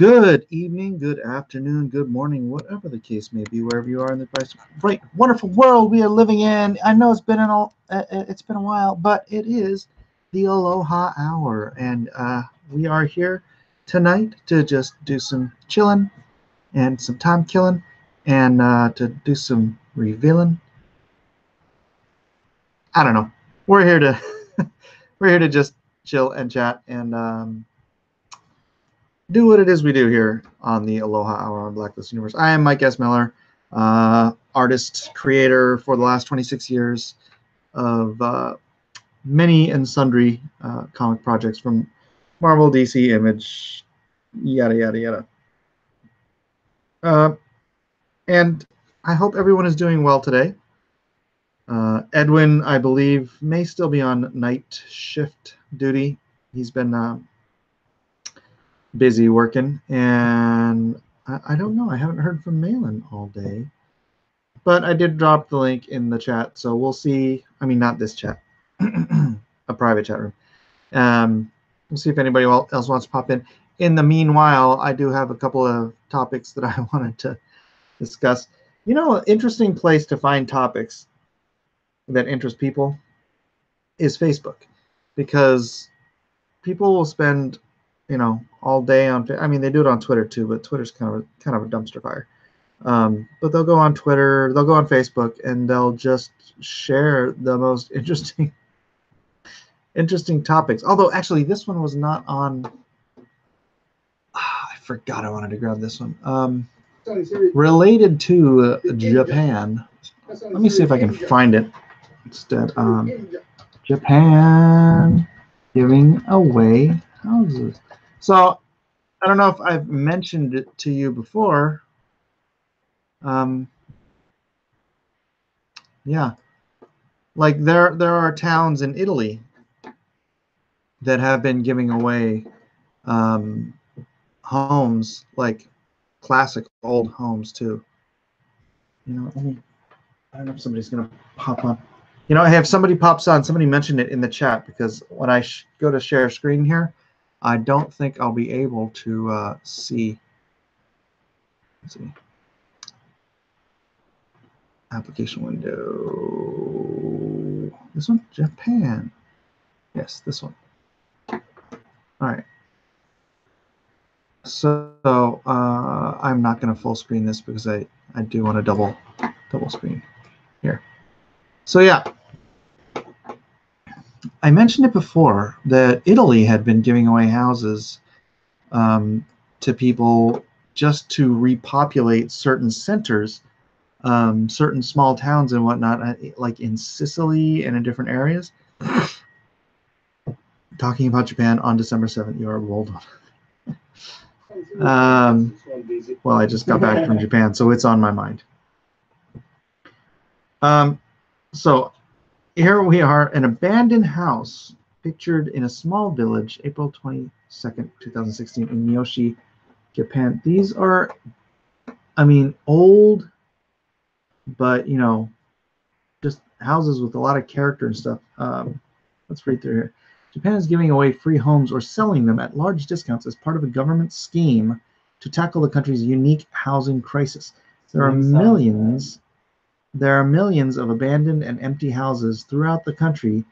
Good evening, good afternoon, good morning, whatever the case may be, wherever you are in the bright, wonderful world we are living in. I know it's been a while, but it is the Aloha Hour, and we are here tonight to just do some chilling and some time killing, and to do some revealing. I don't know. We're here to we're here to just chill and chat and do what it is we do here on the Aloha Hour on Blacklist Universe. I am Mike S. Miller, artist, creator for the last 26 years of many and sundry comic projects from Marvel, DC, Image, yada, yada, yada. And I hope everyone is doing well today. Edwin, I believe, may still be on night shift duty. He's been busy working, and I don't know. I haven't heard from Malin all day, but I did drop the link in the chat, so we'll see. I mean, not this chat, a private chat room. We'll see if anybody else wants to pop in. In the meanwhile, I do have a couple of topics that I wanted to discuss. You know, an interesting place to find topics that interest people is Facebook, because people will spend, you know, all day on. I mean, they do it on Twitter too, but Twitter's kind of a dumpster fire. But they'll go on Twitter, they'll go on Facebook, and they'll just share the most interesting topics. Although, actually, this one was not on. I forgot I wanted to grab this one. Related to Japan. Let me see if I can find it instead. Japan giving away houses. So I don't know if I've mentioned it to you before. Yeah, like there are towns in Italy that have been giving away homes, like classic old homes too. You know, I don't know if somebody's gonna pop on. You know, I have somebody pops on. Somebody mentioned it in the chat, because when I go to share screen here, I don't think I'll be able to see. Let's see. Application window. This one? Japan. Yes, this one. All right. So I'm not going to full screen this, because I do want to double screen here. So yeah. I mentioned it before that Italy had been giving away houses to people just to repopulate certain centers, certain small towns and whatnot, like in Sicily and in different areas. Talking about Japan on December 7th, you are rolled on. Well, I just got back from Japan, so it's on my mind. So here we are, an abandoned house pictured in a small village, April 22nd, 2016, in Miyoshi, Japan. These are, I mean, old, but, you know, just houses with a lot of character and stuff. Let's read through here. Japan is giving away free homes or selling them at large discounts as part of a government scheme to tackle the country's unique housing crisis. There are millions of abandoned and empty houses throughout the country,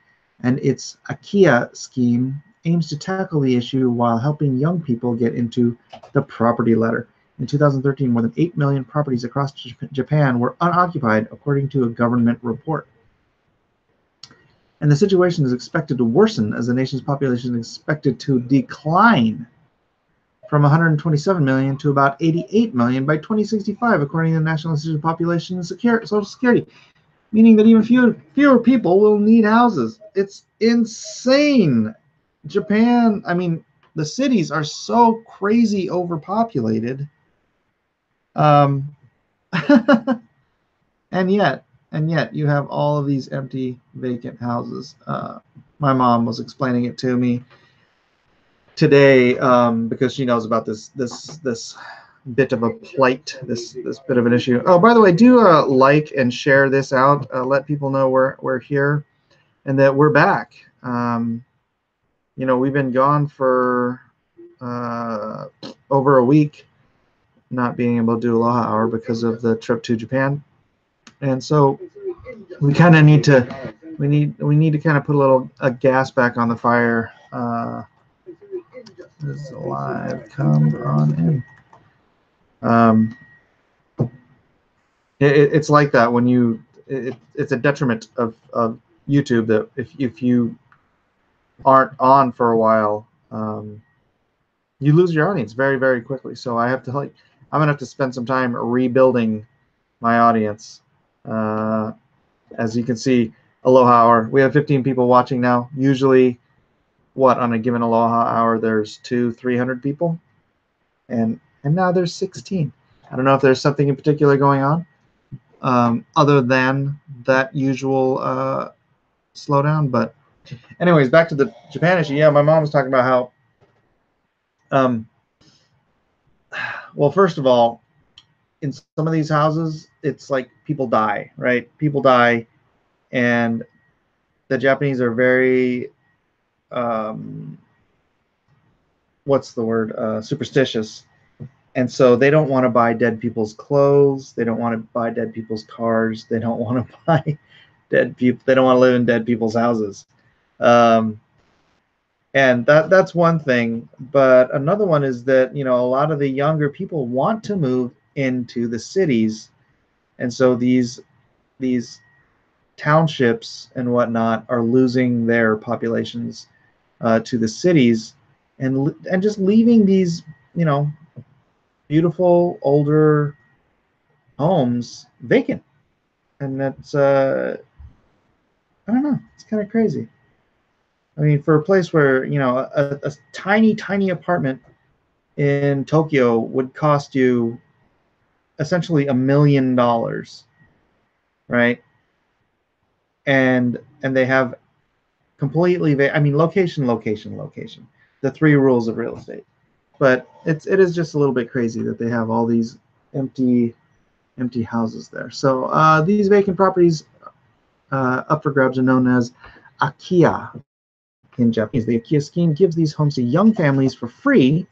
and its IKEA scheme aims to tackle the issue while helping young people get into the property ladder. In 2013, more than 8 million properties across Japan were unoccupied, according to a government report. And the situation is expected to worsen as the nation's population is expected to decline from 127 million to about 88 million by 2065, according to the National Institute of Population and Social Security, meaning that even fewer people will need houses. It's insane. Japan, I mean, the cities are so crazy overpopulated. And yet you have all of these empty, vacant houses. My mom was explaining it to me today, because she knows about this bit of a plight, this bit of an issue. Oh, by the way, do like and share this out. Let people know we're here and that we're back. You know, we've been gone for over a week not being able to do Aloha Hour because of the trip to Japan, and so we kind of need to kind of put a gas back on the fire. This is live. Come on in. It's like that when you. It's a detriment of YouTube that if you aren't on for a while, you lose your audience very, very quickly. So I have to I'm gonna have to spend some time rebuilding my audience. As you can see, Aloha Hour. We have 15 people watching now. Usually, on a given Aloha Hour, there's 200-300 people, and now there's 16. I don't know if there's something in particular going on, other than that usual slowdown. But anyways, back to the Japan issue. Yeah, my mom was talking about how, well, first of all, in some of these houses, it's like people die, right? People die, and the Japanese are very, what's the word? Superstitious. And so they don't want to buy dead people's clothes. They don't want to buy dead people's cars. They don't want to buy dead people. They don't want to live in dead people's houses. And that's one thing. But another one is that, a lot of the younger people want to move into the cities. And so these townships and whatnot are losing their populations to the cities, and just leaving these, beautiful older homes vacant. And that's I don't know, it's kind of crazy. I mean, for a place where a tiny apartment in Tokyo would cost you essentially $1 million, right? And they have completely location, the 3 rules of real estate. But it is just a little bit crazy that they have all these empty houses there. So these vacant properties up for grabs are known as Akiya in Japanese. The Akiya scheme gives these homes to young families for free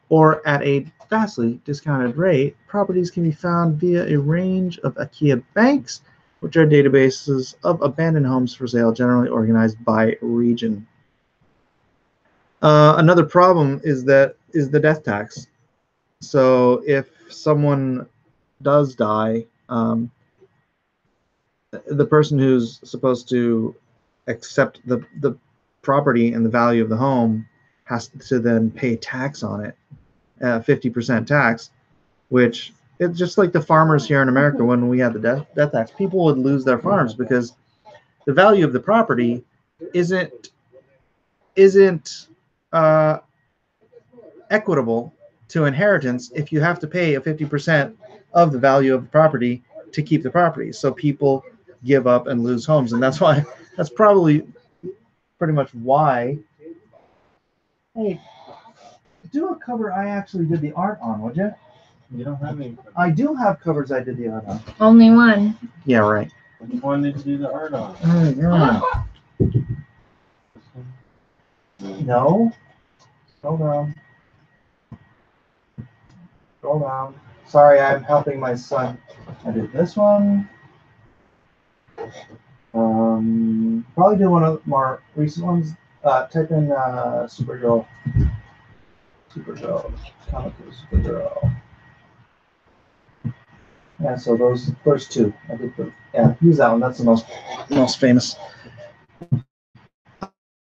or at a vastly discounted rate. Properties can be found via a range of Akiya banks, which are databases of abandoned homes for sale, generally organized by region. Another problem is the death tax. So if someone does die, the person who's supposed to accept the property and the value of the home has to then pay tax on it, 50% tax, which it's just like the farmers here in America when we had the death tax. People would lose their farms because the value of the property isn't equitable to inheritance if you have to pay a 50% of the value of the property to keep the property. So people give up and lose homes, and that's probably pretty much why. Hey, do a cover I actually did the art on, would you? You don't have any. I do have covers I did the art on. Only one. Yeah, right. Which one did you do the art on? No. Scroll down. Sorry, I'm helping my son. I did this one. Probably do one of the more recent ones. Type in Supergirl. Comic of Supergirl. Yeah, so those first 2. I did use that one. That's the most famous.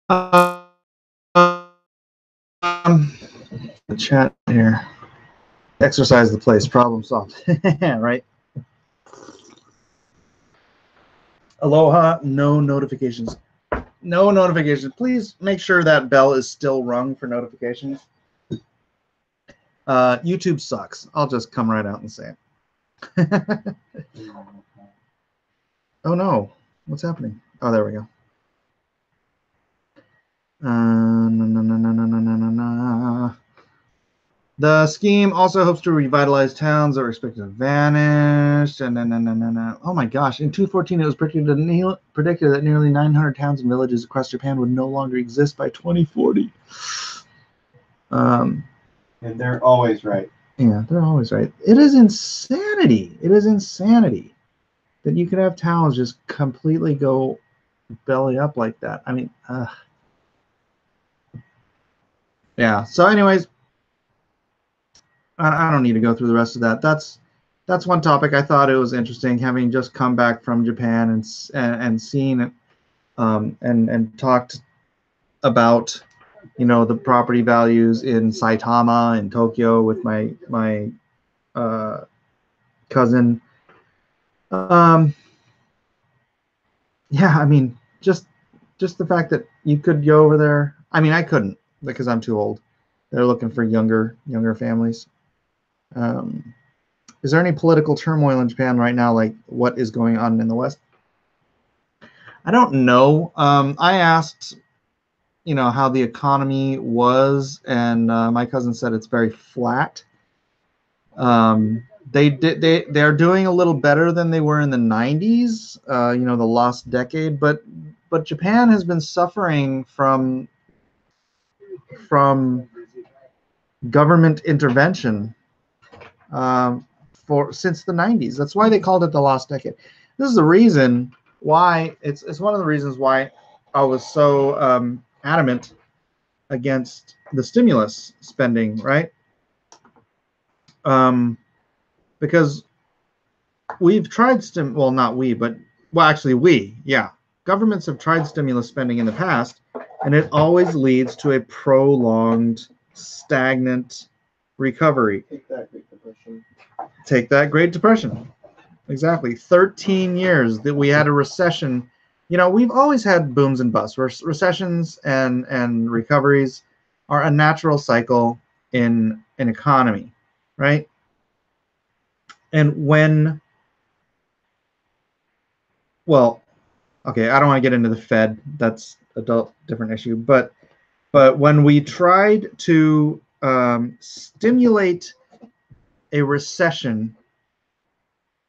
The chat here. Exercise the place. Problem solved. Right? Aloha. No notifications. No notifications. Please make sure that bell is still rung for notifications. YouTube sucks. I'll just come right out and say it. Oh no. What's happening? Oh, there we go. The scheme also hopes to revitalize towns that were expected to vanish. Oh my gosh. In 2014, it was predicted that nearly 900 towns and villages across Japan would no longer exist by 2040. And they're always right. Yeah, they're always right. It is insanity. It is insanity that you could have towels just completely go belly up like that. I mean, yeah. So, anyways, I don't need to go through the rest of that. That's one topic. I thought it was interesting, having just come back from Japan and seen it, and talked about, you know, the property values in Saitama and Tokyo with my cousin. Yeah, I mean, just the fact that you could go over there. I mean, I couldn't because I'm too old. They're looking for younger families. Is there any political turmoil in Japan right now, like what is going on in the West? I don't know. I asked, you know, how the economy was, and my cousin said it's very flat. They're doing a little better than they were in the 90s, you know, the lost decade, but Japan has been suffering from government intervention since the 90s. That's why they called it the lost decade. This is the reason why it's one of the reasons why I was so adamant against the stimulus spending, right? Because we've tried well, not we, but actually yeah, governments have tried stimulus spending in the past, and it always leads to a prolonged, stagnant recovery. Take that Great Depression. Take that Great Depression. Exactly. 13 years that we had a recession. You know, we've always had booms and busts. Recessions and recoveries are a natural cycle in an economy, right? And when, well, okay, I don't want to get into the Fed. That's a different issue. But when we tried to stimulate a recession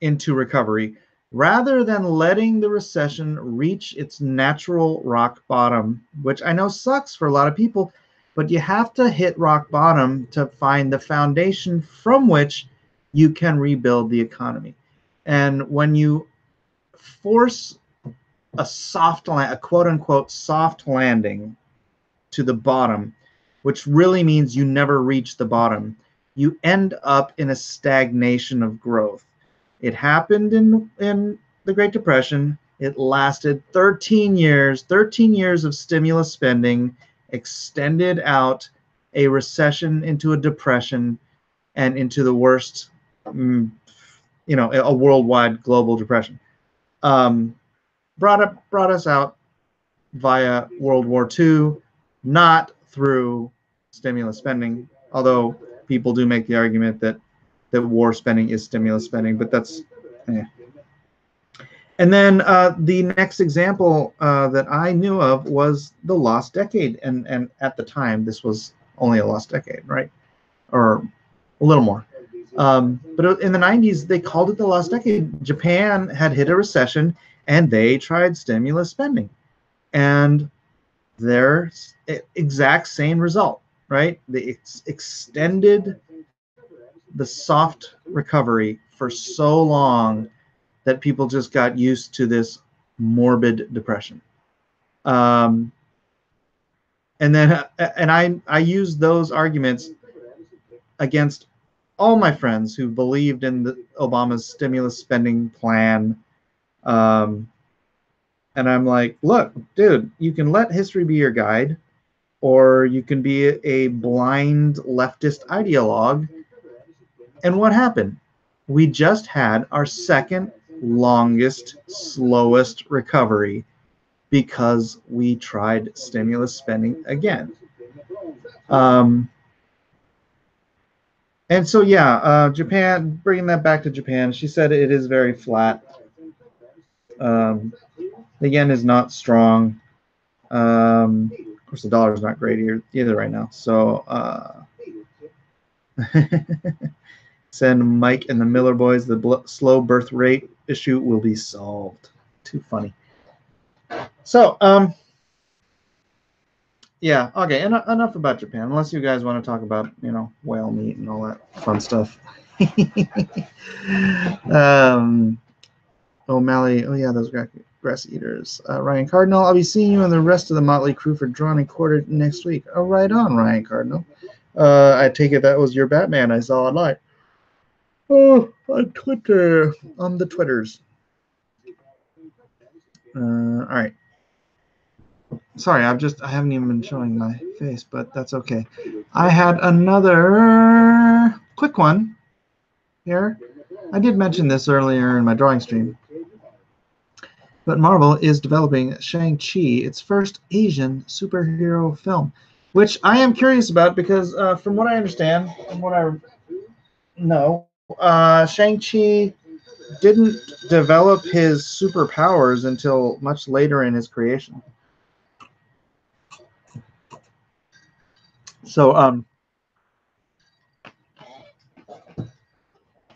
into recovery, rather than letting the recession reach its natural rock bottom, which I know sucks for a lot of people, but you have to hit rock bottom to find the foundation from which you can rebuild the economy. And when you force a quote unquote soft landing to the bottom, which really means you never reach the bottom, you end up in a stagnation of growth. It happened in the Great Depression. It lasted 13 years. 13 years of stimulus spending extended out a recession into a depression and into the worst, you know, a worldwide global depression. Brought us out via World War II, not through stimulus spending, although people do make the argument that war spending is stimulus spending, but that's, And then the next example that I knew of was the lost decade, and at the time this was only a lost decade, right, or a little more. But in the 90s, they called it the lost decade. Japan had hit a recession, and they tried stimulus spending, and their exact same result, right? They extended the soft recovery for so long that people just got used to this morbid depression. And then I used those arguments against all my friends who believed in Obama's stimulus spending plan. And I'm like, look, dude, you can let history be your guide, or you can be a blind leftist ideologue. And what happened? We just had our second longest, slowest recovery because we tried stimulus spending again. And so, yeah, Japan, bringing that back to Japan, she said it is very flat. The yen is not strong. Of course, the dollar is not great either right now. So, send Mike and the Miller boys. The slow birth rate issue will be solved. Too funny. So, Yeah. Okay. Enough about Japan. Unless you guys want to talk about, whale meat and all that fun stuff. O'Malley. Oh yeah, those grass eaters. Ryan Cardinal. I'll be seeing you and the rest of the Motley crew for Drawn and Quartered next week. Oh, right on, Ryan Cardinal. I take it that was your Batman I saw online. Oh, on Twitter, on the Twitters. All right. Sorry, I haven't even been showing my face, but that's okay. I had another quick one here. I did mention this earlier in my drawing stream, but Marvel is developing ShangChi, its first Asian superhero film, which I am curious about because from what I understand, from what I know, ShangChi didn't develop his superpowers until much later in his creation. So,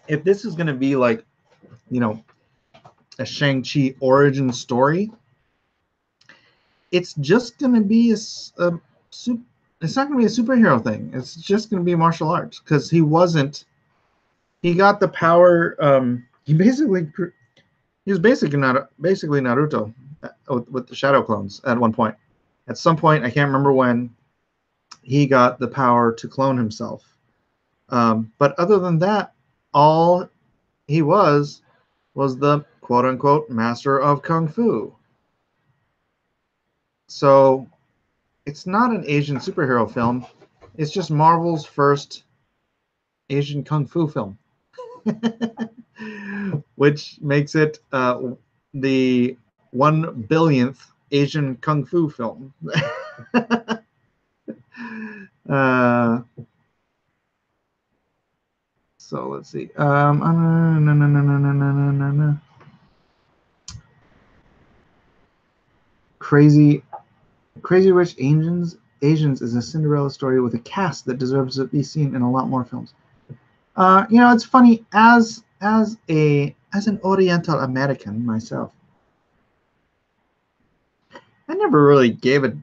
if this is going to be like, a Shang-Chi origin story, it's just going to be it's not going to be a superhero thing. It's just going to be martial arts because he got the power. He was basically Naruto with the shadow clones at one point. At some point, I can't remember when, he got the power to clone himself. But other than that, all he was the quote-unquote master of kung fu. So it's not an Asian superhero film. It's just Marvel's first Asian kung fu film, which makes it the 1 billionth Asian kung fu film. So let's see. Crazy Rich Asians is a Cinderella story with a cast that deserves to be seen in a lot more films. It's funny, as an Oriental American myself, I never really gave a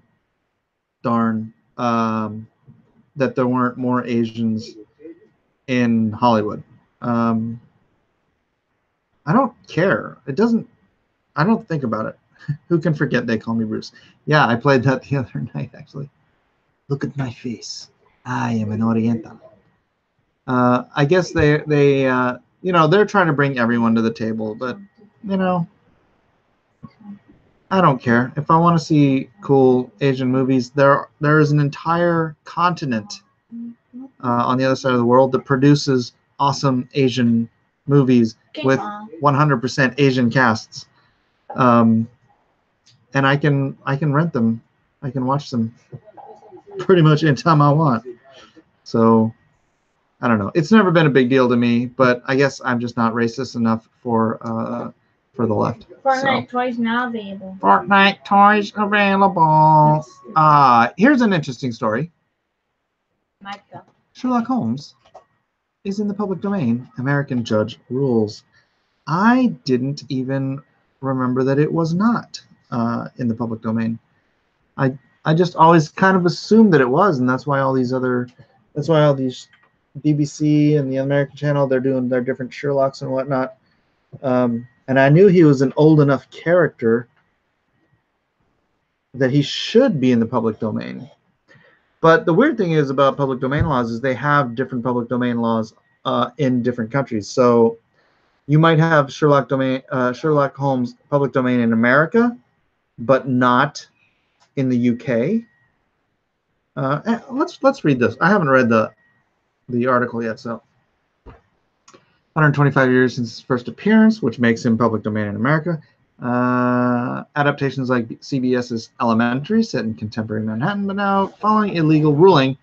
darn that there weren't more Asians in Hollywood. I don't care. I don't think about it. Who can forget They Call Me Bruce? Yeah, I played that the other night, actually. Look at my face. I am an Oriental. I guess they're trying to bring everyone to the table, but, I don't care. If I want to see cool Asian movies, there is an entire continent on the other side of the world that produces awesome Asian movies with 100% Asian casts. And I can rent them. I can watch them pretty much anytime I want. So I don't know. It's never been a big deal to me, but I guess I'm just not racist enough for the left. Fortnite toys now available. Fortnite toys available. Here's an interesting story. Micah. Sherlock Holmes is in the public domain. American judge rules. I didn't even remember that it was not in the public domain. I just always kind of assumed that it was, and that's why all these BBC and the American channel, they're doing their different Sherlocks and whatnot. And I knew he was an old enough character that he should be in the public domain. But the weird thing is about public domain laws is they have different public domain laws in different countries. So you might have Sherlock Holmes public domain in America, but not in the UK. Let's read this. I haven't read the article yet. So 125 years since his first appearance, which makes him public domain in America. Adaptations like CBS's Elementary, set in contemporary Manhattan, but now following a legal ruling,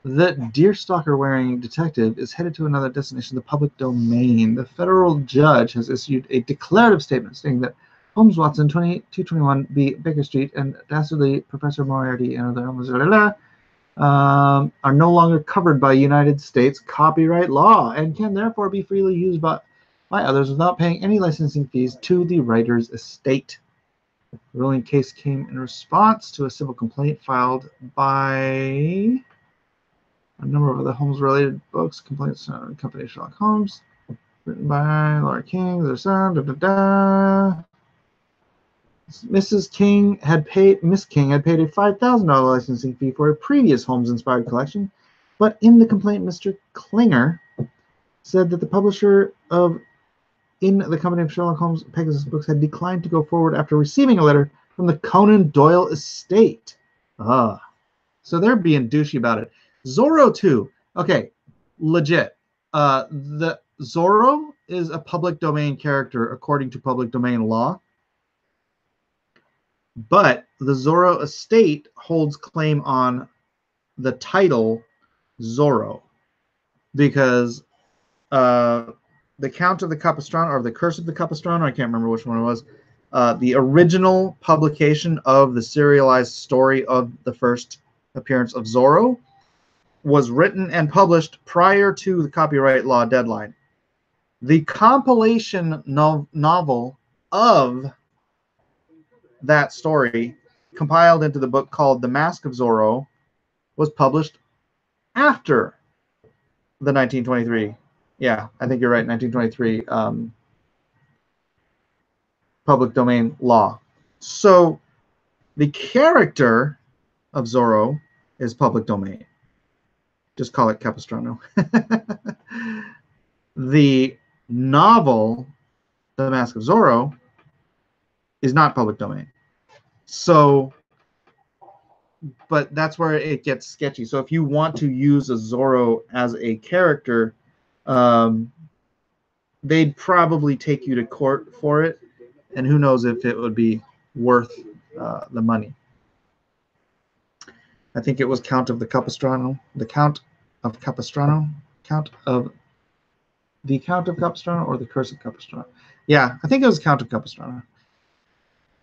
the deerstalker-wearing detective is headed to another destination, the public domain. The federal judge has issued a declarative statement stating that Holmes, Watson, 2221 B Baker Street, and dastardly Professor Moriarty and other Holmes are no longer covered by United States copyright law and can therefore be freely used by others without paying any licensing fees to the writer's estate. The ruling case came in response to a civil complaint filed by a number of other Holmes-related books. Complaints on company Sherlock Holmes, written by Laura King. Their son. Mrs. King had paid. Miss King had paid a $5,000 licensing fee for a previous Holmes-inspired collection, but in the complaint, Mr. Klinger said that the publisher of In the Company of Sherlock Holmes Pegasus books had declined to go forward after receiving a letter from the Conan Doyle estate. So they're being douchey about it. Zorro 2. Okay, legit. The Zorro is a public domain character according to public domain law. But the Zorro estate holds claim on the title Zorro because the Count of the Capistrano, or the Curse of the Capistrano, I can't remember which one it was, the original publication of the serialized story of the first appearance of Zorro was written and published prior to the copyright law deadline. The compilation novel of that story, compiled into the book called The Mask of Zorro, was published after the 1923. Yeah, I think you're right. 1923 public domain law. So the character of Zorro is public domain. Just call it Capistrano. The novel, The Mask of Zorro, is not public domain. So, but that's where it gets sketchy. So if you want to use a Zorro as a character, they'd probably take you to court for it, and who knows if it would be worth the money. I think it was Count of the Capistrano, the Count of Capistrano, the Count of Capistrano, or the Curse of Capistrano. Yeah, I think it was Count of Capistrano.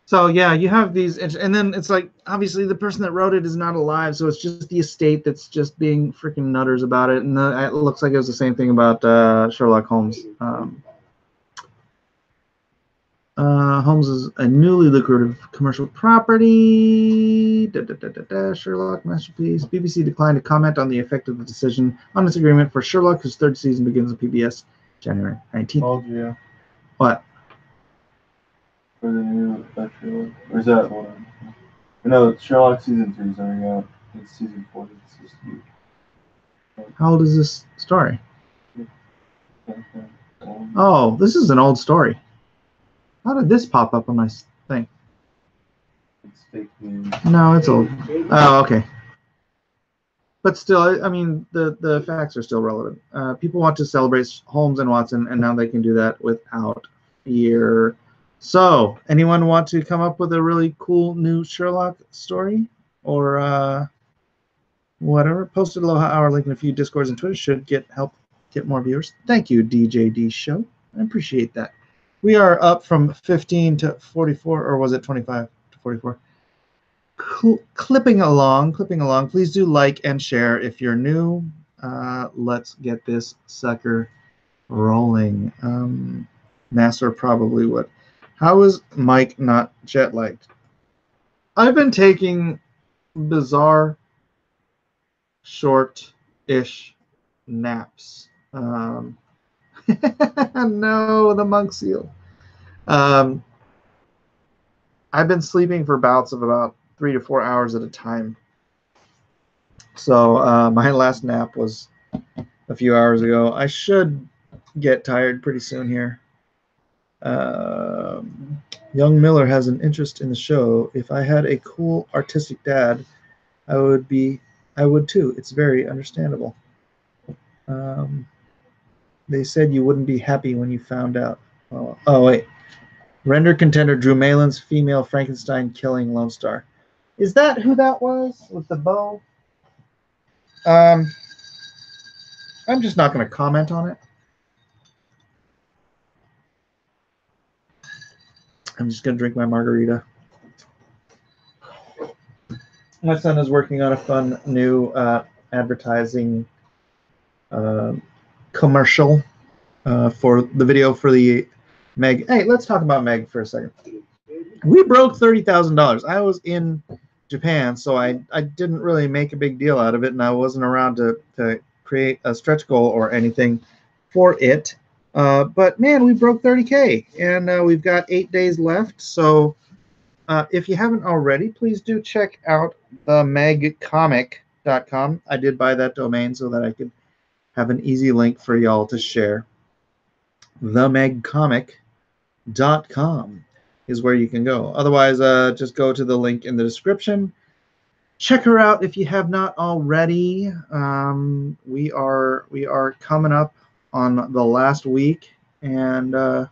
So yeah, you have these, and then it's like, obviously the person that wrote it is not alive, so it's just the estate that's just being freaking nutters about it. And it looks like it was the same thing about Sherlock Holmes. Holmes is a newly lucrative commercial property. Sherlock masterpiece. BBC declined to comment on the effect of the decision on its agreement for Sherlock, whose third season begins on PBS January 19th. Told you. What? For the new Sherlock. Or is that one? No, Sherlock season 3 is already out. It's season 4. It's supposed to be. How old is this story? Okay. Oh, this is an old story. How did this pop up on my thing? It's fake news. No, it's old. Oh, okay. But still, I mean, the facts are still relevant. People want to celebrate Holmes and Watson, and now they can do that without fear. So, anyone want to come up with a really cool new Sherlock story? Or whatever? Post at ALOHA Hour, link in a few Discords and Twitter. Should help get more viewers. Thank you, DJD Show. I appreciate that. We are up from 15 to 44, or was it 25 to 44? Clipping along. Please do like and share if you're new. Let's get this sucker rolling. NASA probably would. How is Mike not jet-lagged? I've been taking bizarre, short-ish naps. No, the monk seal. I've been sleeping for bouts of about 3 to 4 hours at a time. So my last nap was a few hours ago. I should get tired pretty soon here. Young Miller has an interest in the show. If I had a cool artistic dad, I would too. It's very understandable. They said you wouldn't be happy when you found out. Oh wait. Render contender Drew Malin's female Frankenstein killing Lone Star. Is that who that was with the bow? I'm just not going to comment on it. I'm just going to drink my margarita. My son is working on a fun new advertising commercial for the video for the Meg. Hey, let's talk about Meg for a second. We broke $30,000. I was in Japan, so I didn't really make a big deal out of it, and I wasn't around to create a stretch goal or anything for it. But man, we broke 30K, and we've got 8 days left. So if you haven't already, please do check out themegcomic.com. I did buy that domain so that I could have an easy link for y'all to share. Themegcomic.com is where you can go. Otherwise, just go to the link in the description. Check her out if you have not already. We are coming up on the last week, and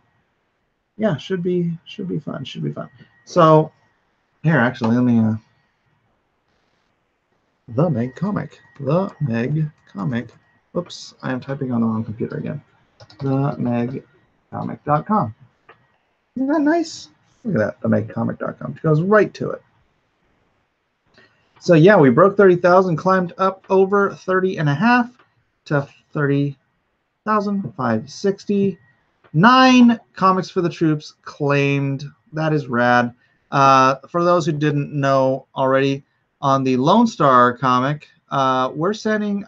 yeah, should be fun. Should be fun. So here, actually, let me the Meg Comic. Oops, I am typing on the wrong computer again. Themegcomic.com. Isn't that nice? Look at that, themegcomic.com. It goes right to it. So yeah, we broke 30,000, climbed up over 30.5 to 30,560. 9 comics for the troops claimed. That is rad. For those who didn't know already, on the Lone Star comic, we are sending,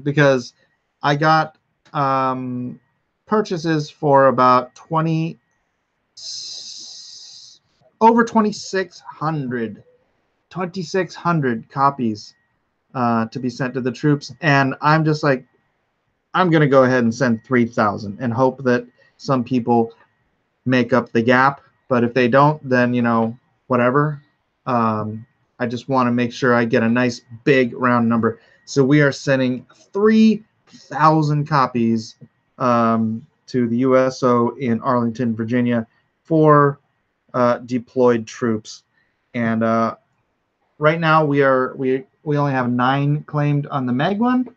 because I got purchases for about over 2,600 copies to be sent to the troops, and I'm just like, I'm gonna go ahead and send 3,000 and hope that some people make up the gap. But if they don't, then whatever. I just want to make sure I get a nice big round number. So we are sending 3,000 copies to the USO in Arlington, Virginia, for deployed troops. And right now we only have 9 claimed on the Meg one.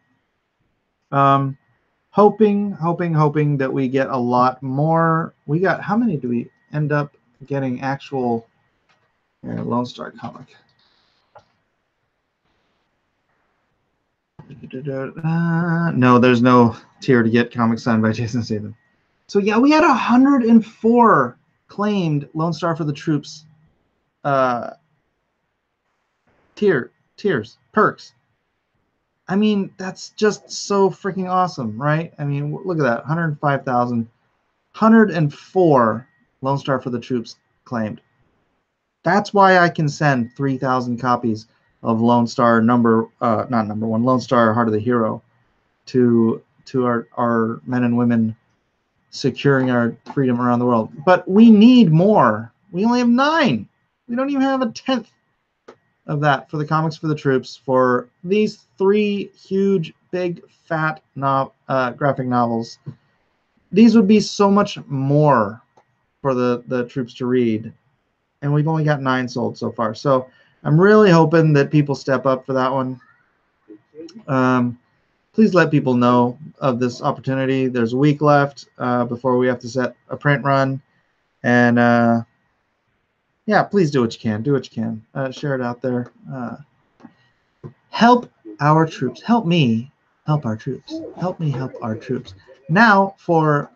Hoping that we get a lot more. We got, how many do we end up getting actual Lone Star comic? No, there's no tier to get comics signed by Jason Statham. So yeah, we had 104 claimed Lone Star for the troops tiers, perks. I mean, that's just so freaking awesome, right? I mean, look at that, 105,000, 104 Lone Star for the troops claimed. That's why I can send 3,000 copies of Lone Star not number one, Lone Star Heart of the Hero to our men and women securing our freedom around the world. But we need more. We only have 9. We don't even have a 10th of that for the comics for the troops for these 3 huge, big, fat graphic novels. These would be so much more for the troops to read, and we've only got 9 sold so far. So I'm really hoping that people step up for that one. Please let people know of this opportunity. There's a week left before we have to set a print run, and yeah, please do what you can. Do what you can. Share it out there. Help our troops. Help me help our troops. Help me help our troops. Now for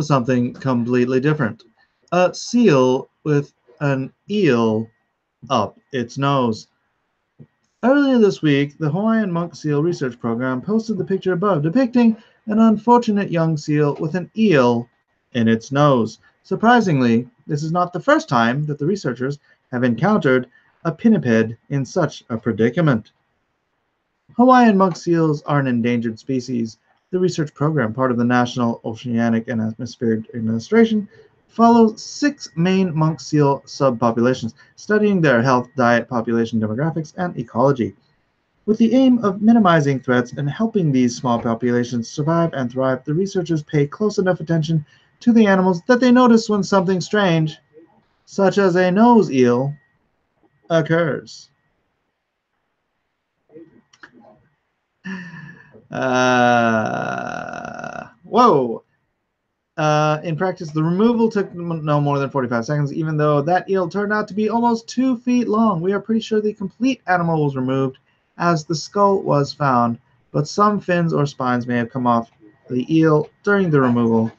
something completely different. A seal with an eel up its nose. Earlier this week, the Hawaiian Monk Seal Research Program posted the picture above depicting an unfortunate young seal with an eel in its nose. Surprisingly, this is not the first time that the researchers have encountered a pinniped in such a predicament. Hawaiian monk seals are an endangered species. The research program, part of the National Oceanic and Atmospheric Administration, follows 6 main monk seal subpopulations, studying their health, diet, population demographics, and ecology. With the aim of minimizing threats and helping these small populations survive and thrive, the researchers pay close enough attention to the animals that they notice when something strange, such as a nose eel, occurs. Whoa! In practice, the removal took no more than 45 seconds, even though that eel turned out to be almost 2 feet long. We are pretty sure the complete animal was removed, as the skull was found, but some fins or spines may have come off the eel during the removal.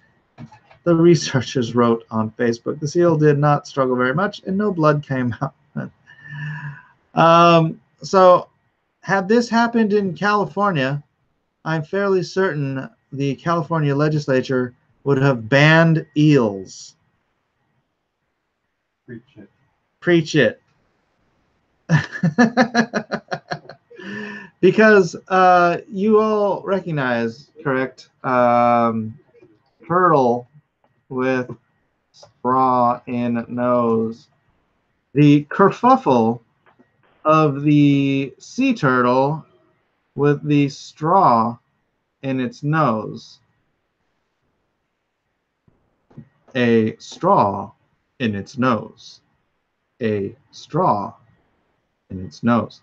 The researchers wrote on Facebook. The seal did not struggle very much, and no blood came out. So, had this happened in California, I'm fairly certain the California legislature would have banned eels. Preach it. Preach it. Because you all recognize, correct? Turtle with straw in nose. The kerfuffle of the sea turtle with the straw in its nose. A straw in its nose. A straw in its nose.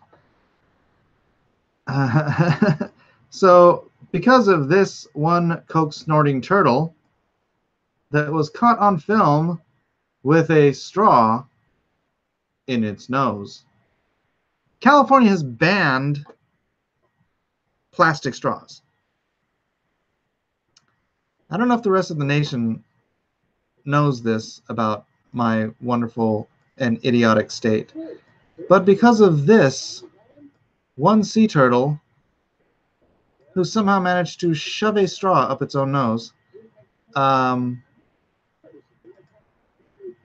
So, because of this one coke snorting turtle that was caught on film with a straw in its nose, California has banned plastic straws. I don't know if the rest of the nation knows this about my wonderful and idiotic state, but because of this one sea turtle who somehow managed to shove a straw up its own nose,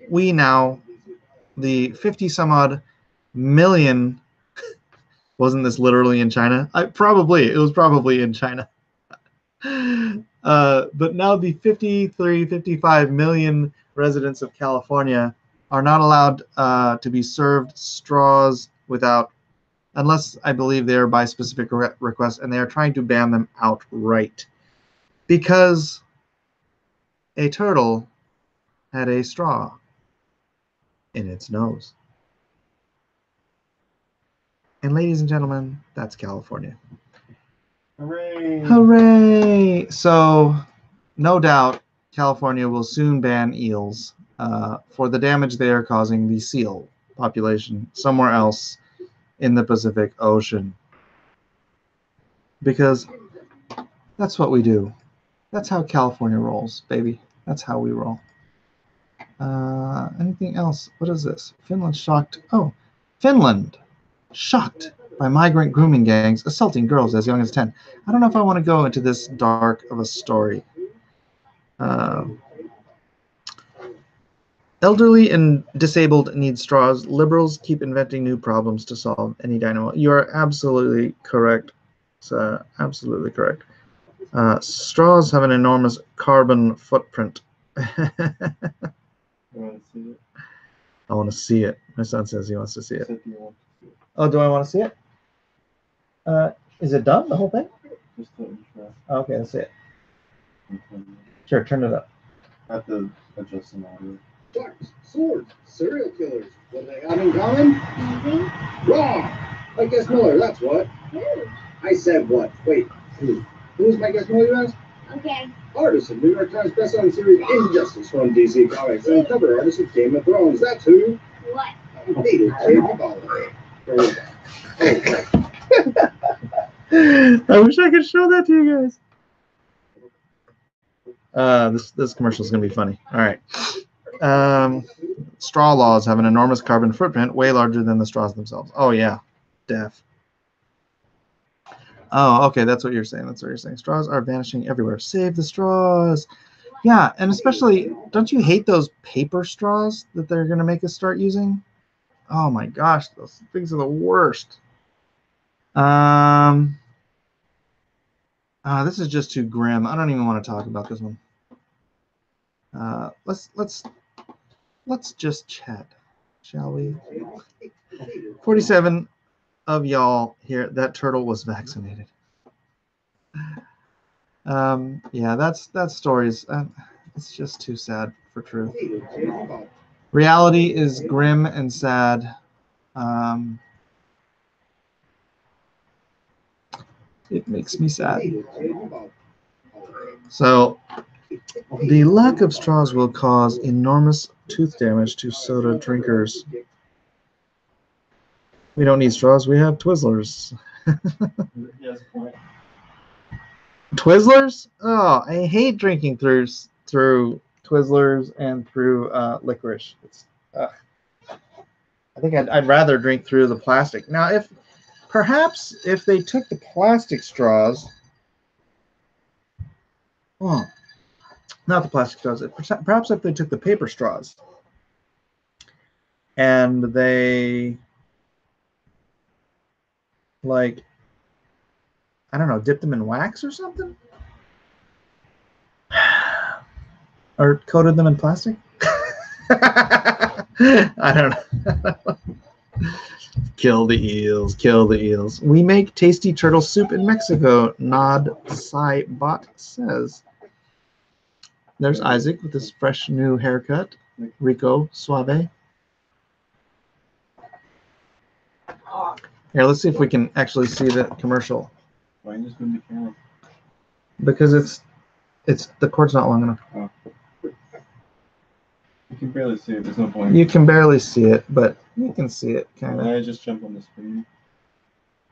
we now, the 50 some odd million, wasn't this literally in China? It was probably in China. But now the 55 million residents of California are not allowed to be served straws without, unless I believe they are by specific request, and they are trying to ban them outright because a turtle had a straw in its nose. And ladies and gentlemen, that's California. Hooray! Hooray! So, no doubt, California will soon ban eels for the damage they are causing the seal population somewhere else in the Pacific Ocean. Because that's what we do. That's how California rolls, baby. That's how we roll. Anything else? What is this? Finland shocked. Oh, Finland shocked by migrant grooming gangs assaulting girls as young as 10. I don't know if I want to go into this dark of a story. Elderly and disabled need straws. Liberals keep inventing new problems to solve any dynamo. You are absolutely correct. It's absolutely correct. Straws have an enormous carbon footprint. You want to see it? I want to see it. My son says he wants to see it. Except you want to see it. Oh, do I want to see it? Is it done, the whole thing? Just the intro. Okay, let's see it. Okay. Sure, turn it up. I have to adjust some audio. Ducks, swords, serial killers. What do they have in common? Nothing. Wrong! Like Guess Miller, that's what. Who? I said what? Wait, who? Who's my Guess Miller, you ask? Okay. Artist of New York Times bestselling series Injustice from DC Comics and cover artist of Game of Thrones. That's who. What? Native J. I wish I could show that to you guys. This commercial is going to be funny. All right. Straw laws have an enormous carbon footprint, way larger than the straws themselves. Oh, yeah. Def. Oh, okay. That's what you're saying. That's what you're saying. Straws are vanishing everywhere. Save the straws. Yeah, and especially, don't you hate those paper straws that they're going to make us start using? Oh, my gosh. Those things are the worst. This is just too grim. I don't even want to talk about this one. Let's just chat, shall we? 47 of y'all here. That turtle was vaccinated. Yeah, that story's. It's just too sad for truth. Reality is grim and sad. It makes me sad. So, the lack of straws will cause enormous tooth damage to soda drinkers. We don't need straws, we have Twizzlers. Yes, point. Twizzlers? Oh, I hate drinking through Twizzlers and through licorice. It's, I think I'd rather drink through the plastic. Now, if they took the plastic straws, not the plastic straws, perhaps if they took the paper straws and they, like, I don't know, dip them in wax or something? Or coated them in plastic? I don't know. Kill the eels, kill the eels. We make tasty turtle soup in Mexico, Nod Sai Bot says. There's Isaac with his fresh new haircut. Rico Suave. Here, let's see if we can actually see the commercial. Why just move the camera? Because it's the cord's not long enough. Oh. You can barely see it. There's no point. You can barely see it, but you can see it kind Can of. I just jump on the screen?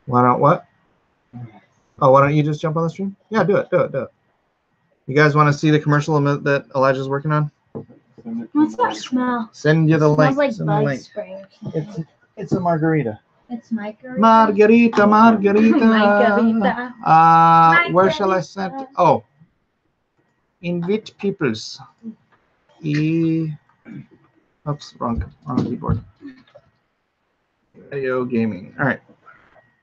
Why not what? Oh, why don't you just jump on the stream? Yeah, do it. You guys want to see the commercial that Elijah's working on? What's that smell? Send you the It smells link. like Send the bug link. spray or something. It's a margarita. It's Margarita. Margarita. Margarita. Where shall I send? Oh, invite peoples. Oops, wrong keyboard. Video gaming. All right.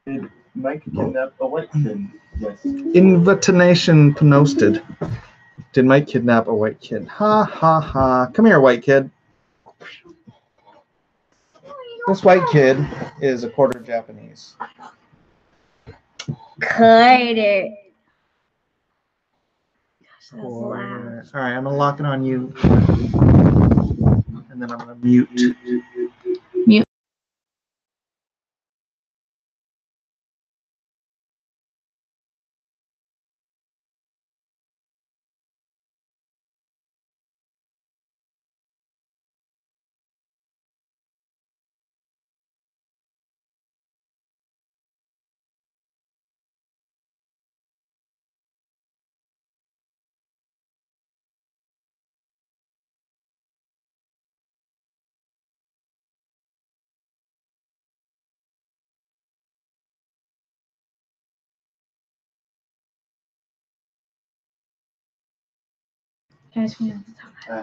Did Mike kidnap a white kid? Yes. Invitation posted. Did Mike kidnap a white kid? Ha ha ha. Come here, white kid. This white kid is a quarter Japanese. Carter. All right, I'm gonna lock it on you, and then I'm gonna mute. Mute.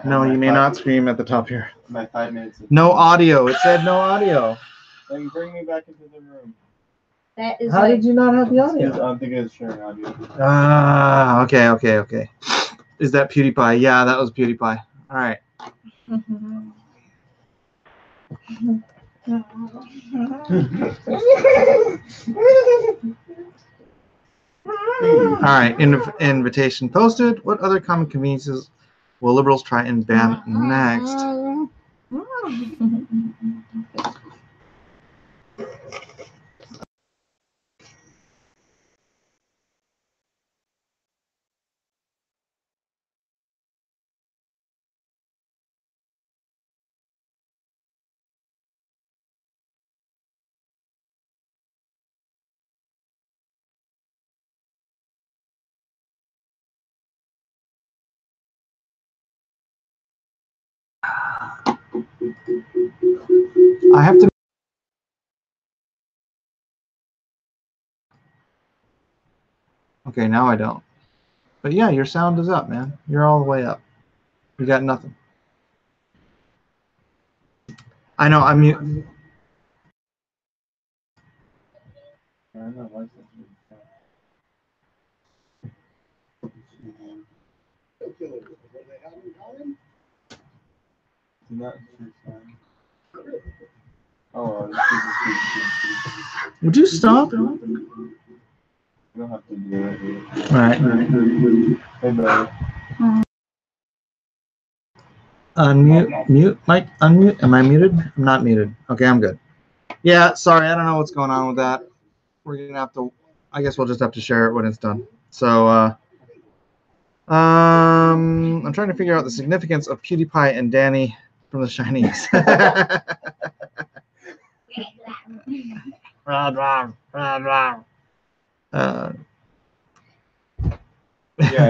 No, you may not scream at the top here. My 5 minutes. No audio. It said no audio. Then bring me back into the room. That is How did you not have the audio? I'm thinking it's sharing audio. Ah, okay. Is that PewDiePie? Yeah, that was PewDiePie. All right. All right. Invitation posted. What other common conveniences will liberals try and ban next? I have to. Okay, now I don't. But yeah, your sound is up, man. You're all the way up. You got nothing. I know. I'm mute. Would you stop? You don't have to do it. All right. Hey, brother. Unmute, mute, Mike, unmute. Am I muted? I'm not muted. Okay, I'm good. Yeah, sorry, I don't know what's going on with that. We're gonna have to. I guess we'll just have to share it when it's done. So, I'm trying to figure out the significance of PewDiePie and Danny from the Chinese. Yeah,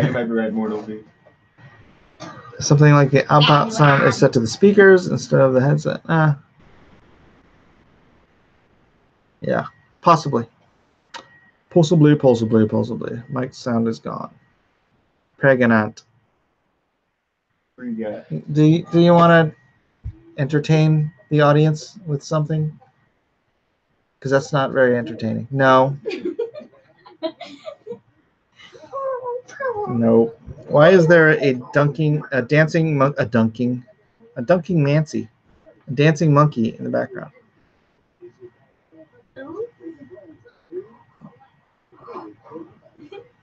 it might be right, Mortal B. Something like the output sound is set to the speakers instead of the headset. Yeah, possibly. Possibly. Mike's sound is gone. Pregnant. Yeah. Do you want to entertain the audience with something? Because that's not very entertaining. No. No. Why is there a dancing monkey in the background?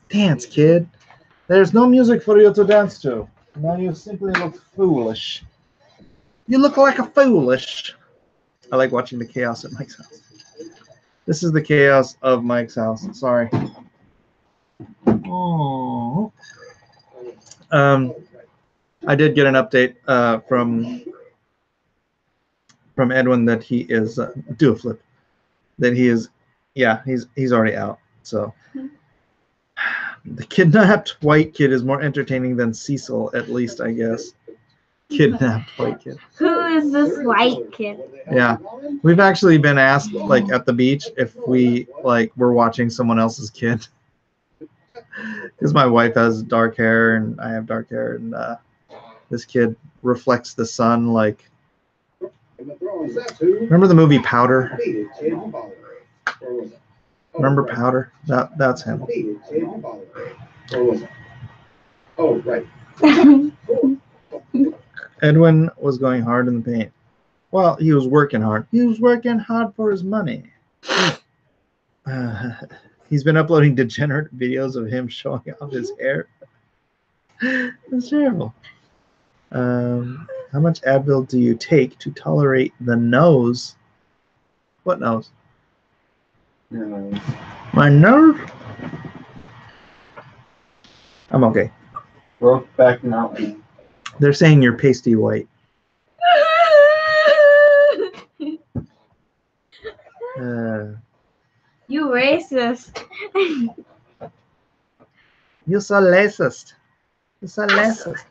Dance, kid. There's no music for you to dance to. Now you simply look foolish. You look like a foolish. I like watching the chaos at Mike's house. This is the chaos of Mike's house. Sorry. Oh. I did get an update from Edwin that he is do a flip. That he is, yeah, he's already out. So the kidnapped white kid is more entertaining than Cecil, at least I guess. Kidnapped white kid. Who is this white kid? Yeah, we've actually been asked like at the beach if we like were watching someone else's kid. Because my wife has dark hair and I have dark hair, and this kid reflects the sun like. Remember the movie Powder? Remember Powder? That's him. Oh, right. Edwin was going hard in the paint. Well, he was working hard. He was working hard for his money. He's been uploading degenerate videos of him showing off his hair. That's terrible. How much Advil do you take to tolerate the nose? What nose? Your nose. My nose? I'm okay. Brokeback Mountain. They're saying you're pasty white. You racist. You're so racist. You're so racist.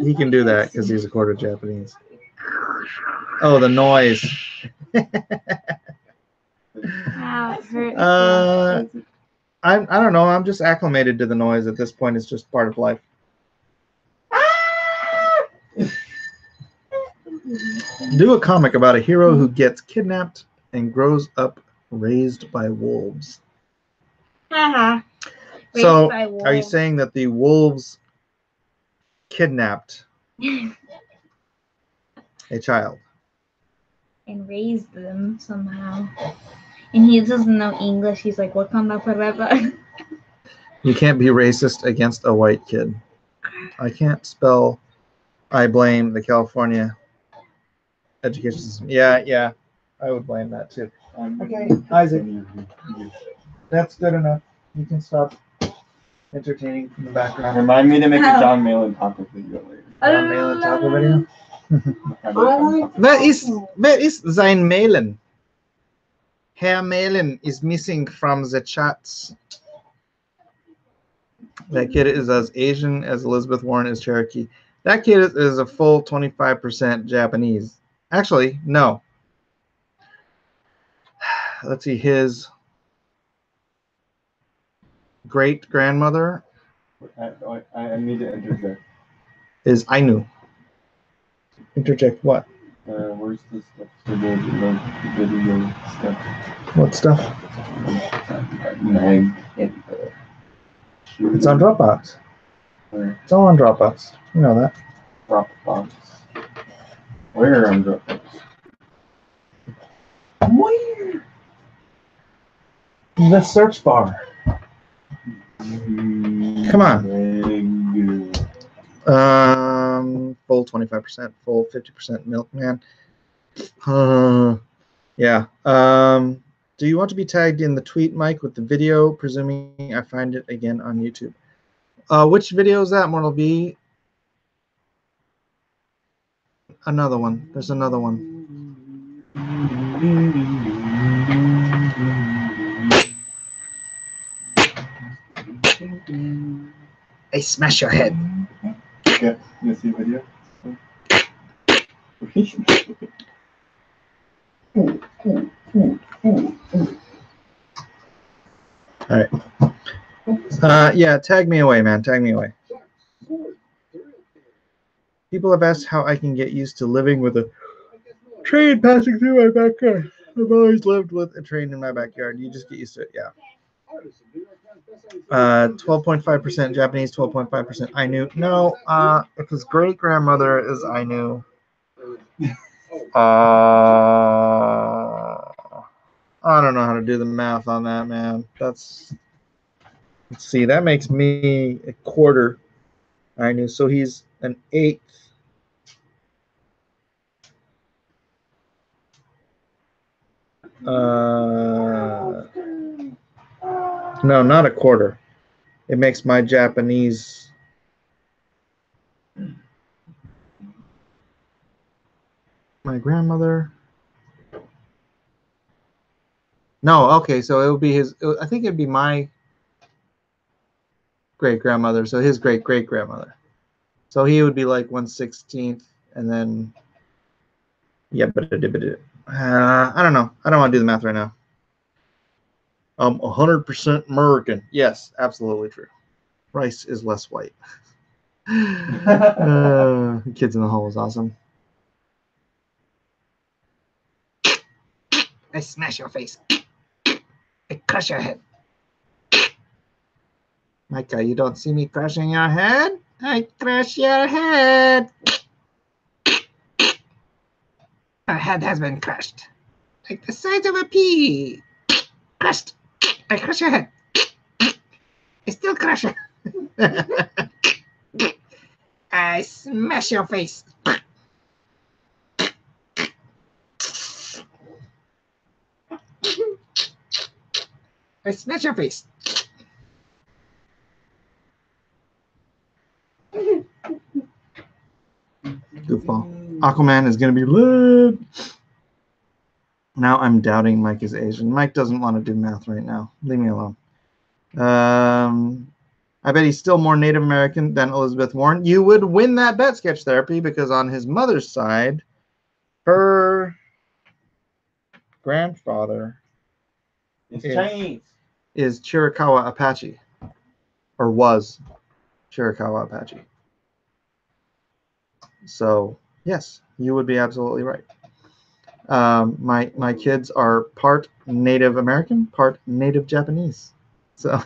He can do that because he's a quarter Japanese. Oh, the noise. Wow, it hurts. I don't know. I'm just acclimated to the noise at this point. It's just part of life. Do a comic about a hero who gets kidnapped and grows up raised by wolves. Haha. So, Raised by are you wolves. saying that the wolves kidnapped a child? And raised them somehow. And he doesn't know English. He's like, Wakanda forever. You can't be racist against a white kid. I can't spell. I blame the California education system. Yeah, I would blame that too. Okay, Isaac, that's good enough. You can stop entertaining in the background. Remind me to make a John Malin taco video later. Malin taco video. That Where is sein Malin? Herr Malin is missing from the chats. That kid is as Asian as Elizabeth Warren is Cherokee. That kid is a full 25% Japanese. Actually, no. Let's see, his great-grandmother I need to interject. is Ainu. Interject what? Where's the stuff for the video stuff? What stuff? Mag. It's on Dropbox. Where? It's all on Dropbox. You know that. Dropbox. Where on Dropbox? Where? The search bar. Come on. Full 25%, full 50% milkman. Yeah. Do you want to be tagged in the tweet, Mike, with the video, presuming I find it again on YouTube? Which video is that, Mortal V? Another one. There's another one. I smash your head. Okay, you see a video? All right. Yeah, tag me away, man. Tag me away. People have asked how I can get used to living with a train passing through my backyard. I've always lived with a train in my backyard. You just get used to it, yeah. 12.5% Japanese, 12.5% Ainu. No, if his great grandmother is Ainu, I don't know how to do the math on that, man. Let's see, that makes me a quarter Ainu, so he's an eighth. No, not a quarter. It makes my Japanese. My grandmother. No, okay, so it would be his. I think it'd be my great grandmother, so his great great grandmother. So he would be like 1/16, and then. Yeah, but I don't know. I don't want to do the math right now. 100% American. Yes, absolutely true. Rice is less white. Kids in the Hall was awesome. I smash your face. I crush your head. Micah, you don't see me crushing your head? I crush your head. Her head has been crushed. Like the size of a pea. Crushed. I crush your head. I still crush her. I smash your face. I smash your face. Goofball. Aquaman is going to be lit. Now I'm doubting Mike is Asian. Mike doesn't want to do math right now. Leave me alone. I bet he's still more Native American than Elizabeth Warren. You would win that bet, Sketch Therapy, because on his mother's side, her grandfather is Chiricahua Apache, or was Chiricahua Apache. So yes, you would be absolutely right. My kids are part Native American, part Native Japanese. So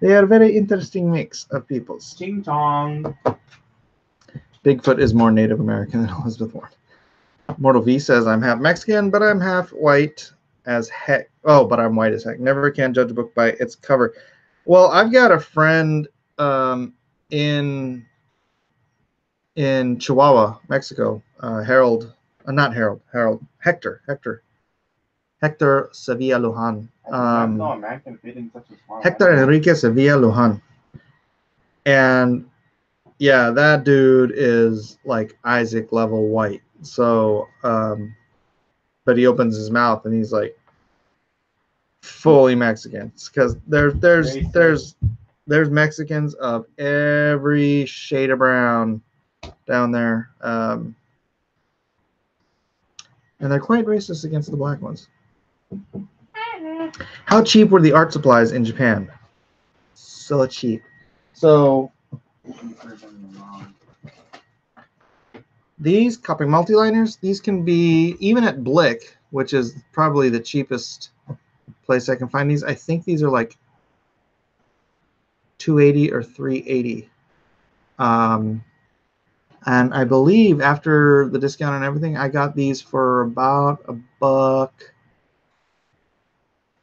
they are a very interesting mix of peoples. Ching chong. Bigfoot is more Native American than Elizabeth Warren. Mortal V says, I'm half Mexican, but I'm half white as heck. Oh, but I'm white as heck. Never can judge a book by its cover. Well, I've got a friend in Chihuahua, Mexico, Hector Sevilla Lujan. Hector Enrique Sevilla Lujan. And yeah, that dude is like Isaac level white. So, but he opens his mouth and he's like fully Mexican. Because there's Mexicans of every shade of brown down there, and they're quite racist against the black ones. How cheap were the art supplies in Japan? So cheap. So these Copic Multiliners, these can be, even at Blick, which is probably the cheapest place I can find these, I think these are like $280 or $380. And I believe after the discount and everything, I got these for about $140,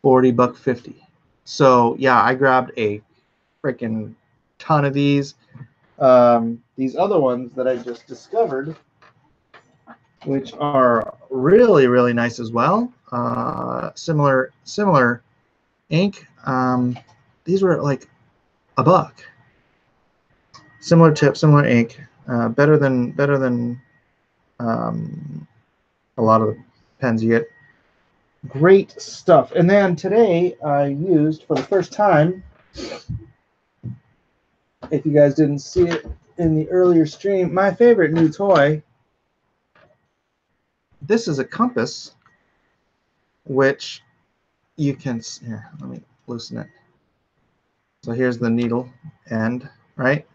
$150. So yeah, I grabbed a freaking ton of these. These other ones that I just discovered, which are really, really nice as well. Similar ink. These were like $1. Similar tip, similar ink. Better than a lot of the pens you get. Great stuff. And then today I used for the first time if you guys didn't see it in the earlier stream, my favorite new toy. This is a compass, which you can, here, let me loosen it. So here's the needle end, right?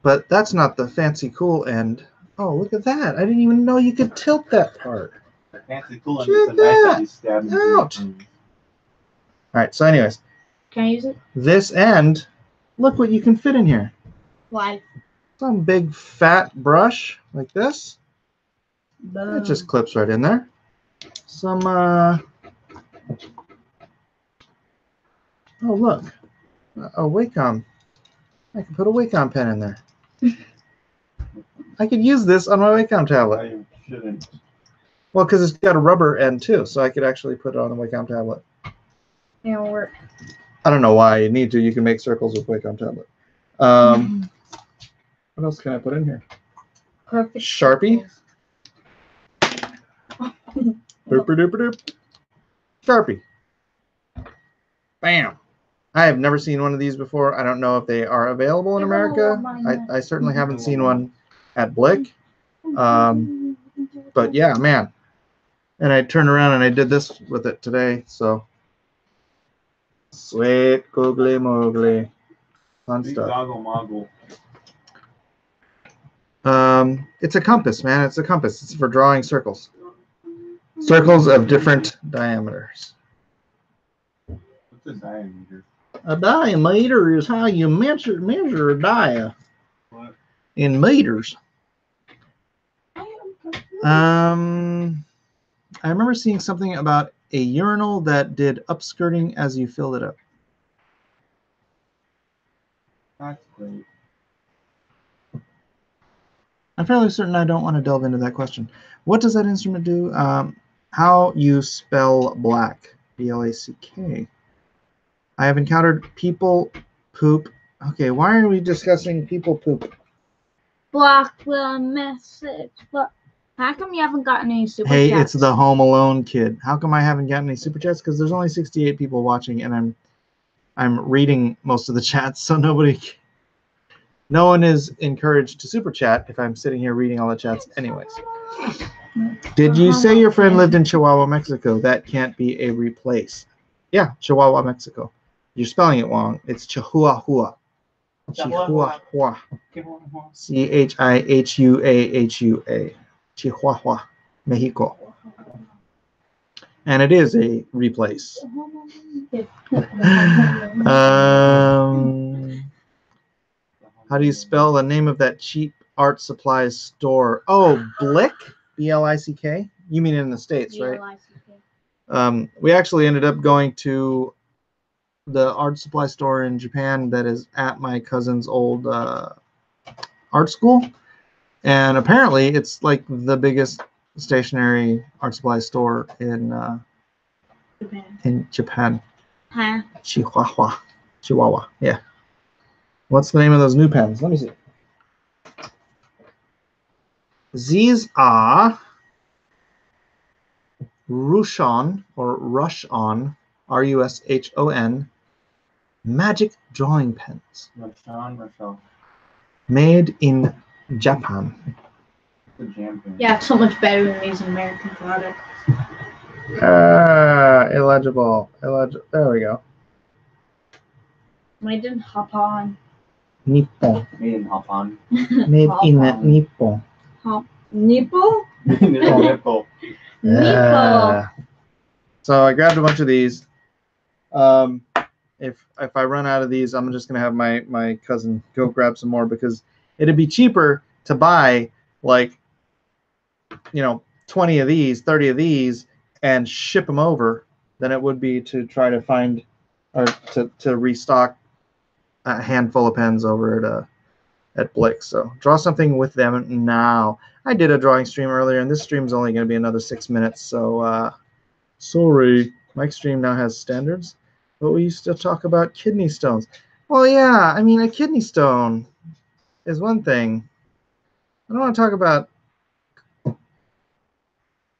But that's not the fancy cool end. Oh, look at that. I didn't even know you could tilt that part. The fancy cool one Check is the knife that that you stab into your out. fingers. All right, so anyways, Can I use it? this end, look what you can fit in here. Why? Some big fat brush like this. It just clips right in there. Some, oh look, a Wacom. I can put a Wacom pen in there. I could use this on my Wacom tablet. I shouldn't. Well, because it's got a rubber end too, so I could actually put it on the Wacom tablet. It'll work. I don't know why you need to. You can make circles with Wacom tablet. What else can I put in here? Perfect. Sharpie. Doop doop doop. Sharpie. Bam. I have never seen one of these before. I don't know if they are available in America. I certainly haven't seen one at Blick. But yeah, man. And I turned around and I did this with it today. So sweet googly moogly. Fun Big stuff. goggle moggle. It's a compass, man. It's a compass. It's for drawing circles. Circles of different diameters. What's a diameter? A diameter is how you measure a dia What? in meters. I remember seeing something about a urinal that did upskirting as you filled it up. That's great. I'm fairly certain I don't want to delve into that question. What does that instrument do? How you spell black, B-L-A-C-K. I have encountered people poop. Okay, why are we discussing people poop? Block the message. But how come you haven't gotten any super Hey, chats? it's the Home Alone kid. How come I haven't gotten any super chats? Because there's only 68 people watching, and I'm reading most of the chats, so no one is encouraged to super chat if I'm sitting here reading all the chats anyways. Did you say your friend lived in Chihuahua, Mexico? That can't be a replace. Yeah, Chihuahua, Mexico. You're spelling it wrong. It's Chihuahua. Chihuahua. C-H-I-H-U-A-H-U-A. Chihuahua, Mexico. And it is a replace. How do you spell the name of that cheap art supplies store? Oh, Blick? B-L-I-C-K? You mean in the States, right? We actually ended up going to the art supply store in Japan that is at my cousin's old art school. And apparently it's like the biggest stationary art supply store in Japan. Huh? Chihuahua. Yeah. What's the name of those new pens? Let me see. These are Rushon or Rushon, R-U-S-H-O-N, magic drawing pens. Rashawn. Made in Japan. The jam pen. Yeah, it's so much better than these American products. Illegible. There we go. Made in Japan. Nippon. Made in Japan. Made in Nippon. Nipple? Nipple. Nipple. So I grabbed a bunch of these. If I run out of these, I'm just gonna have my cousin go grab some more because it'd be cheaper to buy like 20 of these, 30 of these, and ship them over than it would be to try to find or to restock a handful of pens over at Blick. So draw something with them now. I did a drawing stream earlier, and this stream is only going to be another 6 minutes. So sorry, Mike's stream now has standards, but we used to talk about kidney stones. Well, yeah, I mean, a kidney stone is one thing. I don't want to talk about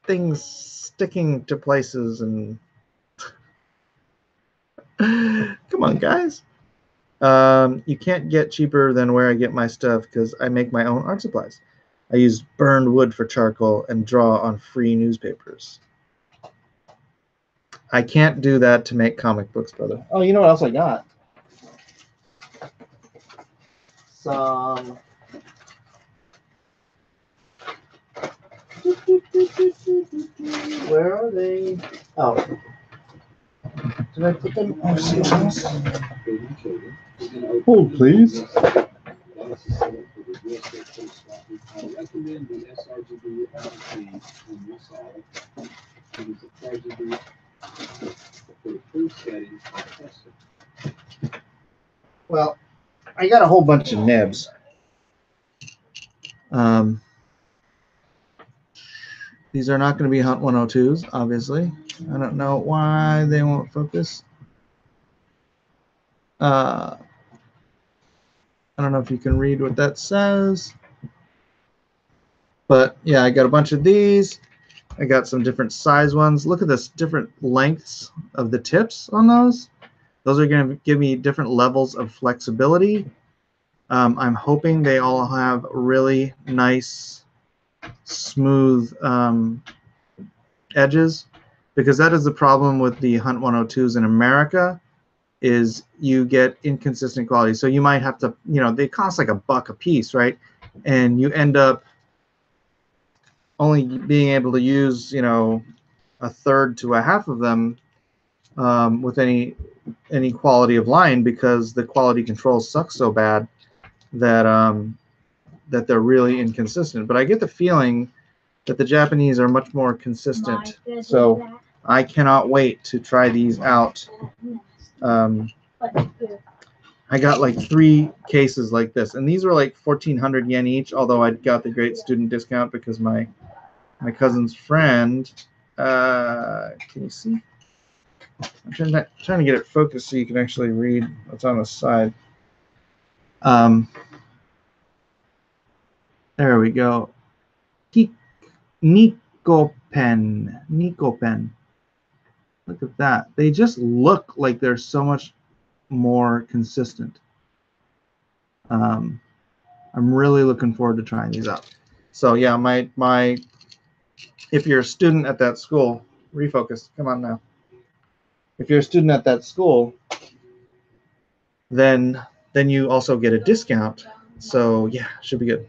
things sticking to places and come on, guys. You can't get cheaper than where I get my stuff because I make my own art supplies. I use burned wood for charcoal and draw on free newspapers. I can't do that to make comic books, brother. Oh, you know what else I got? Some... Where are they? Oh. Did I put them? Oh, serious? Hold, please. Well, I got a whole bunch of nibs. These are not going to be Hunt 102s, obviously. I don't know why they won't focus. I don't know if you can read what that says. But yeah, I got a bunch of these. I got some different size ones. Look at this, different lengths of the tips on those. Those are going to give me different levels of flexibility. I'm hoping they all have really nice, smooth edges, because that is the problem with the Hunt 102s in America, is you get inconsistent quality. So you might have to, you know, they cost like $1 a piece, right? And you end up only being able to use, you know, 1/3 to 1/2 of them with any quality of line, because the quality control sucks so bad that that they're really inconsistent. But I get the feeling that the Japanese are much more consistent. So I cannot wait to try these out. I got like 3 cases like this, and these were like 1,400 yen each, although I got the great student discount because my cousin's friend, can you see? I'm trying to get it focused so you can actually read what's on the side. There we go. Nikopen. Look at that. They just look like they're so much more consistent. I'm really looking forward to trying these out. So yeah, if you're a student at that school, refocus. Come on now. If you're a student at that school, then you also get a discount. So yeah, should be good.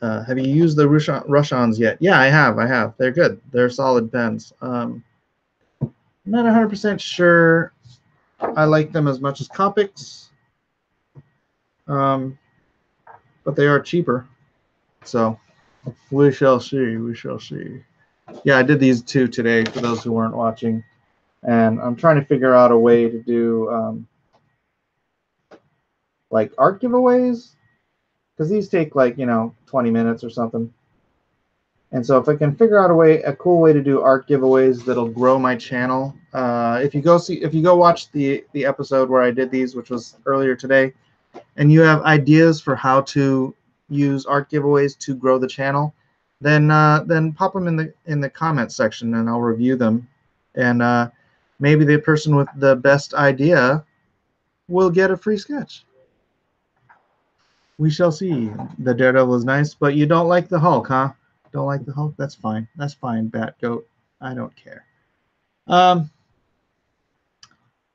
Have you used the Rush-Ons yet? Yeah, I have. They're good. They're solid pens. I'm not 100% sure I like them as much as Copics, but they are cheaper. So we shall see. We shall see. Yeah, I did these 2 today for those who weren't watching, and I'm trying to figure out a way to do like art giveaways, because these take like, you know, 20 minutes or something. And so if I can figure out a cool way to do art giveaways that'll grow my channel. If you go watch the episode where I did these, which was earlier today, and you have ideas for how to use art giveaways to grow the channel, then pop them in the comments section and I'll review them. And maybe the person with the best idea will get a free sketch. We shall see. The Daredevil is nice, but you don't like the Hulk, huh? Don't like the Hulk? That's fine. That's fine, Bat Goat. I don't care.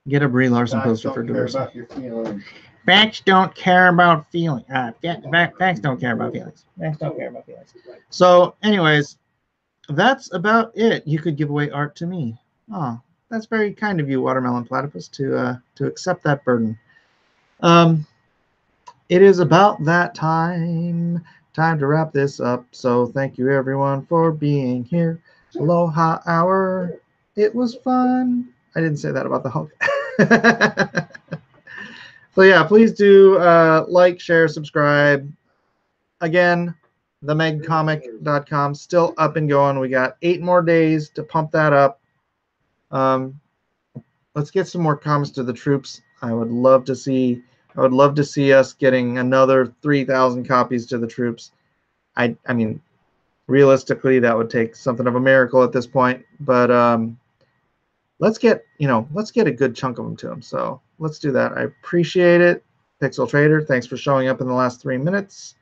Get a Brie Larson poster for diversity. Facts don't care about feelings. Facts don't care about feelings. Facts don't care about feelings. So, anyways, that's about it. You could give away art to me. Oh, that's very kind of you, Watermelon Platypus, to accept that burden. It is about that time to wrap this up. So thank you everyone for being here. Aloha hour. It was fun. I didn't say that about the Hulk. So yeah, please do like, share, subscribe. Again, themegcomic.com still up and going. We got 8 more days to pump that up. Let's get some more comics to the troops. I would love to see us getting another 3,000 copies to the troops. I mean, realistically, that would take something of a miracle at this point. But let's get a good chunk of them to them. So let's do that. I appreciate it. Pixel Trader, thanks for showing up in the last 3 minutes.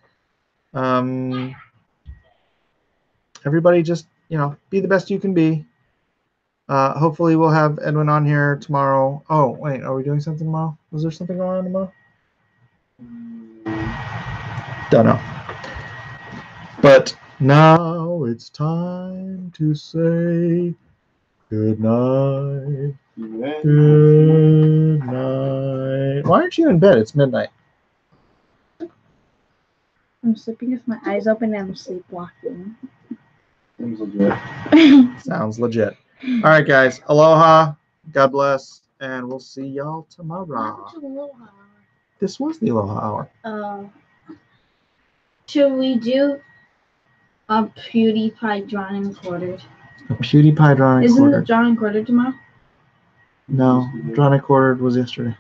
Everybody just, be the best you can be. Hopefully we'll have Edwin on here tomorrow. Oh, wait, are we doing something tomorrow? Was there something going on tomorrow? Don't know. But now it's time to say good night. Good night. Why aren't you in bed? It's midnight. I'm sleeping with my eyes open and I'm sleepwalking. Seems legit. Sounds legit. All right, guys. Aloha. God bless. And we'll see y'all tomorrow. Aloha. This was the Aloha Hour. Should we do a PewDiePie drawn and quartered? A PewDiePie drawn and Isn't quartered. it drawn and quartered tomorrow? No. Drawn and quartered was yesterday.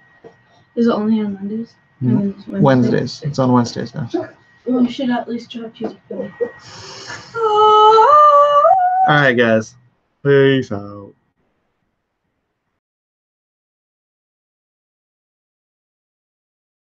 Is it only on Mondays? Mhm. I mean, Wednesdays. It's on Wednesdays now. We should at least draw PewDiePie. All right, guys. Peace out.